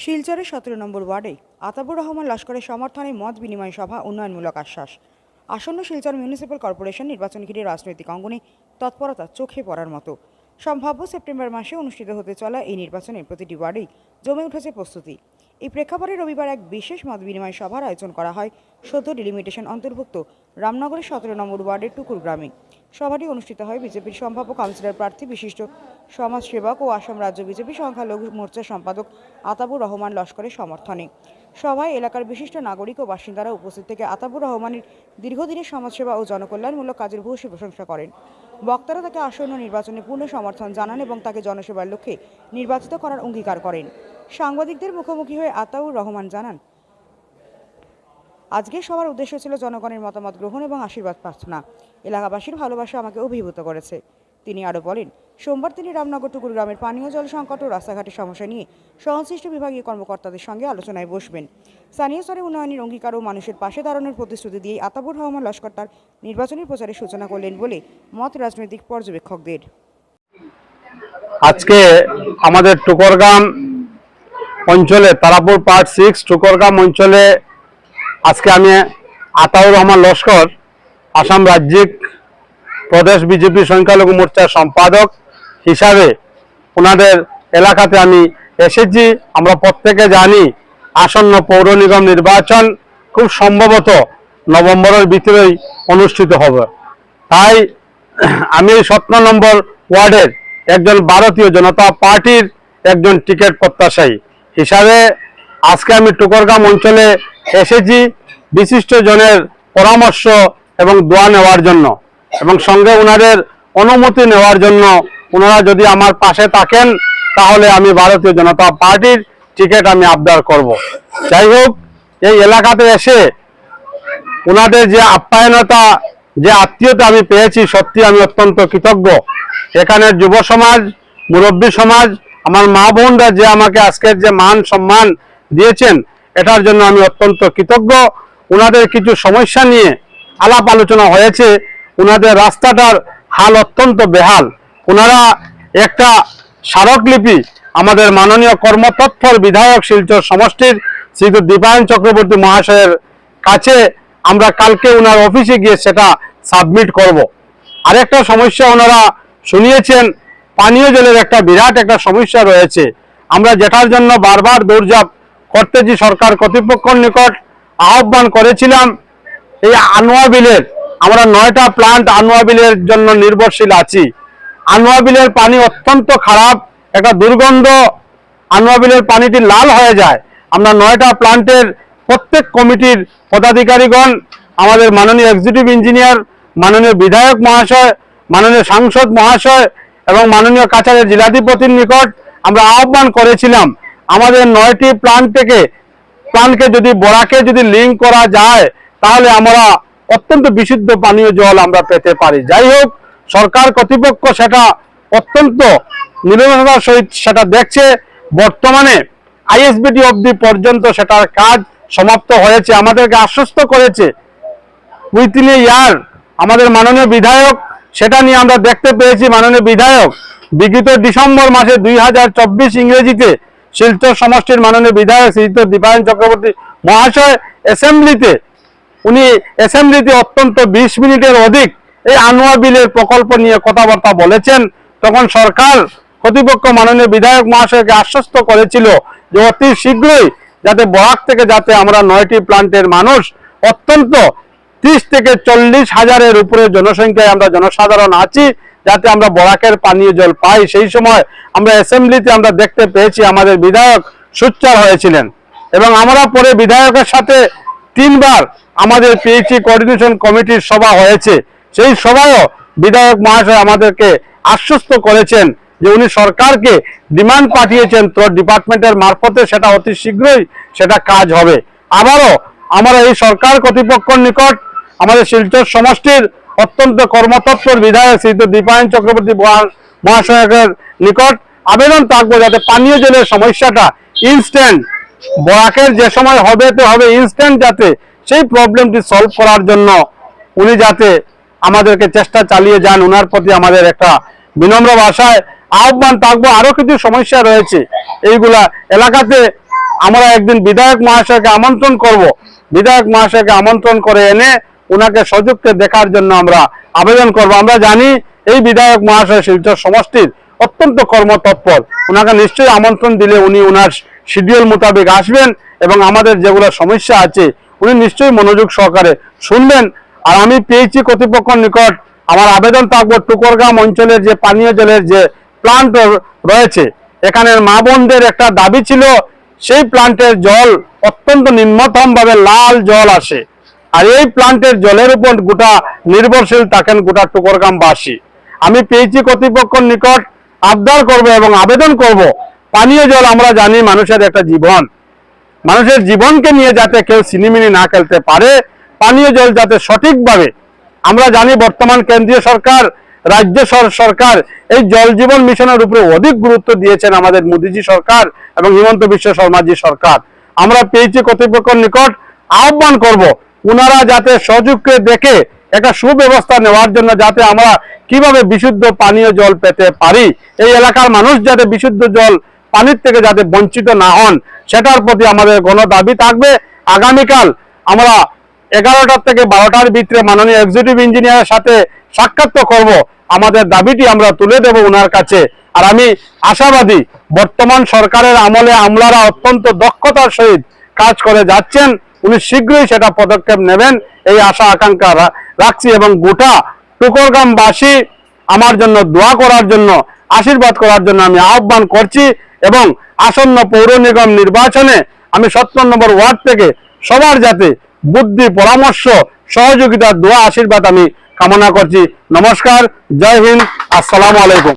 শিলচরের 17 নম্বর ওয়ার্ডে আতাবুর রহমান লস্করের সমর্থনে মত বিনিময় সভা উন্নয়নমূলক আশ্বাস। আসন্ন শিলচর মিউনিসিপ্যাল কর্পোরেশন নির্বাচন ঘিরে রাজনৈতিক অঙ্গনে তৎপরতা চোখে পড়ার মতো। সম্ভাব্য সেপ্টেম্বর মাসে অনুষ্ঠিত হতে চলা এই নির্বাচনে প্রতিটি ওয়ার্ডেই জমে উঠেছে প্রস্তুতি। এই প্রেক্ষাপটে রবিবার এক বিশেষ মত বিনিময় সভার আয়োজন করা হয় সদ্য ডিলিমিটেশন অন্তর্ভুক্ত রামনগরের 17 নম্বর ওয়ার্ডের টুকুর গ্রামে। সভাটি অনুষ্ঠিত হয় বিজেপির সম্ভাব্য কাউন্সিলর প্রার্থী বিশিষ্ট সমাজসেবক ও আসাম রাজ্য বিজেপি সংখ্যালঘু মোর্চার সম্পাদক আতাবুর রহমান লস্করের সমর্থনে। সভায় এলাকার বিশিষ্ট নাগরিক ও বাসিন্দারা উপস্থিত থেকে আতাবুর রহমানের দীর্ঘদিনের সমাজসেবা ও জনকল্যাণমূলক কাজের ভূয়সী প্রশংসা করেন। বক্তারা তাকে আসন্ন নির্বাচনে পূর্ণ সমর্থন জানান এবং তাকে জনসেবার লক্ষ্যে নির্বাচিত করার অঙ্গীকার করেন। সাংবাদিকদের মুখোমুখি হয়ে আতাউর রহমান জানান, আজকের সবার উদ্দেশ্য ছিল জনগণের মতামত গ্রহণ এবং আশীর্বাদ প্রার্থনা। এলাকাবাসীর ভালোবাসা আমাকে অভিভূত করেছে। তিনি আরও বলেন, সোমবার তিনি রামনগর টুকুর গ্রামের পানীয় জল সংকট ও রাস্তাঘাটের সমস্যা নিয়ে সংশ্লিষ্ট বিভাগীয় কর্মকর্তাদের সঙ্গে আলোচনায় বসবেন। স্থানীয় স্তরে উন্নয়নের অঙ্গীকার ও মানুষের পাশে দাঁড়ানোর প্রতিশ্রুতি দিয়ে আতাবুর রহমান লস্কর তার নির্বাচনী প্রচারের সূচনা করলেন বলে মত রাজনৈতিক পর্যবেক্ষকদের। আজকে আমাদের টুকরগাম অঞ্চলে তারাপুর পার্ট 6 টুকরগাম অঞ্চলে আজকে আমি আতাউর রহমান লস্কর আসাম রাজ্যিক প্রদেশ বিজেপি সংখ্যালঘু মোর্চার সম্পাদক হিসাবে ওনাদের এলাকাতে আমি এসেছি। আমরা প্রত্যেকে জানি আসন্ন পৌর নিগম নির্বাচন খুব সম্ভবত নভেম্বরের ভিতরেই অনুষ্ঠিত হবে। তাই আমি 17 নম্বর ওয়ার্ডের একজন ভারতীয় জনতা পার্টির একজন টিকিট প্রত্যাশী হিসাবে আজকে আমি টুকরগাম অঞ্চলে এসেছি বিশিষ্ট জনের পরামর্শ এবং দোয়া নেওয়ার জন্য এবং সঙ্গে ওনাদের অনুমতি নেওয়ার জন্য। ওনারা যদি আমার পাশে থাকেন তাহলে আমি ভারতীয় জনতা পার্টির টিকিট আমি আবদার করব। যাই হোক, এই এলাকাতে এসে ওনাদের যে আপ্যায়নতা, যে আত্মীয়তা আমি পেয়েছি, সত্যি আমি অত্যন্ত কৃতজ্ঞ। এখানের যুব সমাজ, মুরব্বী সমাজ, আমার মা বোনরা যে আমাকে আজকের যে মান সম্মান দিয়েছেন এটার জন্য আমি অত্যন্ত কৃতজ্ঞ। ওনাদের কিছু সমস্যা নিয়ে আলাপ আলোচনা হয়েছে। ওনাদের রাস্তাটার হাল অত্যন্ত বেহাল। ওনারা একটা স্মারকলিপি আমাদের মাননীয় কর্মতৎপর বিধায়ক শিলচর সমষ্টির শ্রী দীপায়ন চক্রবর্তী মহাশয়ের কাছে আমরা কালকে ওনার অফিসে গিয়ে সেটা সাবমিট করব। আরেকটা সমস্যা ওনারা শুনিয়েছেন, পানীয় জলের একটা বিরাট একটা সমস্যা রয়েছে। আমরা যেটার জন্য বারবার দৌড়ঝাঁপ করতেছি, সরকার কর্তৃপক্ষের নিকট আহ্বান করেছিলাম। এই আনোয়া বিলের আমরা 9টা প্লান্ট আনোয়া বিলের জন্য নির্ভরশীল আছি। আনোয়া বিলের পানি অত্যন্ত খারাপ, একটা দুর্গন্ধ। আনোয়া বিলের পানিটি লাল হয়ে যায়। আমরা 9টা প্লান্টের প্রত্যেক কমিটির পদাধিকারীগণ, আমাদের মাননীয় এক্সিকিউটিভ ইঞ্জিনিয়ার, মাননীয় বিধায়ক মহাশয়, মাননীয় সাংসদ মহাশয় এবং মাননীয় কাছাড়ের জেলাধিপতির নিকট আমরা আহ্বান করেছিলাম আমাদের 9টি প্লান্টকে যদি বরাকে যদি লিঙ্ক করা যায় তাহলে আমরা অত্যন্ত বিশুদ্ধ পানীয় জল আমরা পেতে পারি। যাই হোক, সরকার কর্তৃপক্ষ সেটা অত্যন্ত নিরলসতার সহিত সেটা দেখছে। বর্তমানে আইএসবিটি অবধি পর্যন্ত সেটার কাজ সমাপ্ত হয়েছে। আমাদেরকে আশ্বস্ত করেছে উইথিন এ ইয়ার। আমাদের মাননীয় বিধায়ক সেটা নিয়ে আমরা দেখতে পেয়েছি, মাননীয় বিধায়ক বিগত ডিসেম্বর মাসে 2024 ইংরেজিতে শিলচর সমষ্টির মাননীয় বিধায়ক শ্রীযুক্ত দীপায়ন চক্রবর্তী মহাশয় অ্যাসেম্বলিতে অত্যন্ত 20 মিনিটের অধিক এই আনোয়া বিলের প্রকল্প নিয়ে কথাবার্তা বলেছেন। তখন সরকার কর্তৃপক্ষ মাননীয় বিধায়ক মহাশয়কে আশ্বস্ত করেছিল যে অতি শীঘ্রই যাতে বরাক থেকে যাতে আমরা 9টি প্লান্টের মানুষ অত্যন্ত 30 থেকে 40 হাজারের উপরে জনসংখ্যায় আমরা জনসাধারণ আছি, যাতে আমরা বরাকের পানীয় জল পাই। সেই সময় আমরা অ্যাসেম্বলিতে আমরা দেখতে পেয়েছি আমাদের বিধায়ক সোচ্চার হয়েছিলেন এবং আমরা পরে বিধায়কের সাথে 3বার আমাদের পিএইচই কোঅর্ডিনেশন কমিটির সভা হয়েছে। সেই সভায়ও বিধায়ক মহাশয় আমাদেরকে আশ্বস্ত করেছেন যে উনি সরকারকে ডিমান্ড পাঠিয়েছেন তো ডিপার্টমেন্টের মারফতে সেটা অতি শীঘ্রই সেটা কাজ হবে। আবারও আমরা এই সরকার কর্তৃপক্ষের নিকট আমাদের শিলচর সমষ্টির অত্যন্ত কর্মতৎপর বিধায়ক শ্রী দীপায়ন চক্রবর্তী মহাশয়ের নিকট আবেদন থাকবো যাতে পানীয় জলের সমস্যাটা ইনস্ট্যান্ট বরাকের যে সময় হবে তো হবে ইনস্ট্যান্ট, যাতে সেই প্রবলেমটি সলভ করার জন্য উনি যাতে আমাদেরকে চেষ্টা চালিয়ে যান। ওনার প্রতি আমাদের একটা বিনম্র ভাষায় আহ্বান থাকবো। আরো কিছু সমস্যা রয়েছে, এইগুলা এলাকাতে আমরা একদিন বিধায়ক মহাশয়কে আমন্ত্রণ করব, বিধায়ক মহাশয়কে আমন্ত্রণ করে এনে ওনাকে সযুক্তে দেখার জন্য আমরা আবেদন করব। আমরা জানি এই বিধায়ক মহাশয় শিলচর সমষ্টির অত্যন্ত কর্মতৎপর, ওনাকে নিশ্চয়ই আমন্ত্রণ দিলে উনি ওনার শিডিউল মোতাবেক আসবেন এবং আমাদের যেগুলো সমস্যা আছে উনি নিশ্চয়ই মনোযোগ সহকারে শুনবেন। আর আমি পেয়েছি কর্তৃপক্ষের নিকট আমার আবেদন থাকবো, টুকরগাম অঞ্চলের যে পানীয় জলের যে প্লান্ট রয়েছে, এখানে মা বোনদের একটা দাবি ছিল, সেই প্লান্টের জল অত্যন্ত নিম্নতম ভাবে লাল জল আসে, আর এই প্লান্টের জলের উপর গোটা নির্ভরশীল থাকেন গোটা টুকরগামবাসী। আমি পেয়েছি কর্তৃপক্ষের নিকট আবদার করব এবং আবেদন করব, পানীয় জল আমরা জানি মানুষের একটা জীবন, মানুষের জীবনকে নিয়ে যাতে কেউ সিনেমিনি না খেলতে পারে, পানীয় জল যাতে সঠিকভাবে, আমরা জানি বর্তমান কেন্দ্রীয় সরকার, রাজ্য সরকার এই জল জীবন মিশনের উপরে অধিক গুরুত্ব দিয়েছেন আমাদের মোদীজি সরকার এবং হিমন্ত বিশ্ব শর্মাজি সরকার। আমরা পেয়েছি কর্তৃপক্ষের নিকট আহ্বান করব, ওনারা যাতে সযুগকে দেখে একটা সুব্যবস্থা নেওয়ার জন্য, যাতে আমরা কিভাবে বিশুদ্ধ পানীয় জল পেতে পারি, এই এলাকার মানুষ যাতে বিশুদ্ধ জল পানির থেকে যাতে বঞ্চিত না হন, সেটার প্রতি আমাদের গণ দাবি থাকবে। আগামীকাল আমরা 11টা থেকে 12টার ভিতরে মাননীয় এক্সিকিউটিভ ইঞ্জিনিয়ারের সাথে সাক্ষাৎ করব, আমাদের দাবিটি আমরা তুলে দেব ওনার কাছে। আর আমি আশাবাদী বর্তমান সরকারের আমলে আমলারা অত্যন্ত দক্ষতার সহিত কাজ করে যাচ্ছেন, উনি শীঘ্রই সেটা পদক্ষেপ নেবেন এই আশা আকাঙ্ক্ষা রাখছি। এবং গোটা টুকরগামবাসী আমার জন্য দোয়া করার জন্য, আশীর্বাদ করার জন্য আমি আহ্বান করছি। এবং আসন্ন পৌর নিগম নির্বাচনে আমি 17 নম্বর ওয়ার্ড থেকে সবার যাতে বুদ্ধি, পরামর্শ, সহযোগিতা, দোয়া, আশীর্বাদ আমি কামনা করছি। নমস্কার, জয় হিন্দ, আসসালামু আলাইকুম।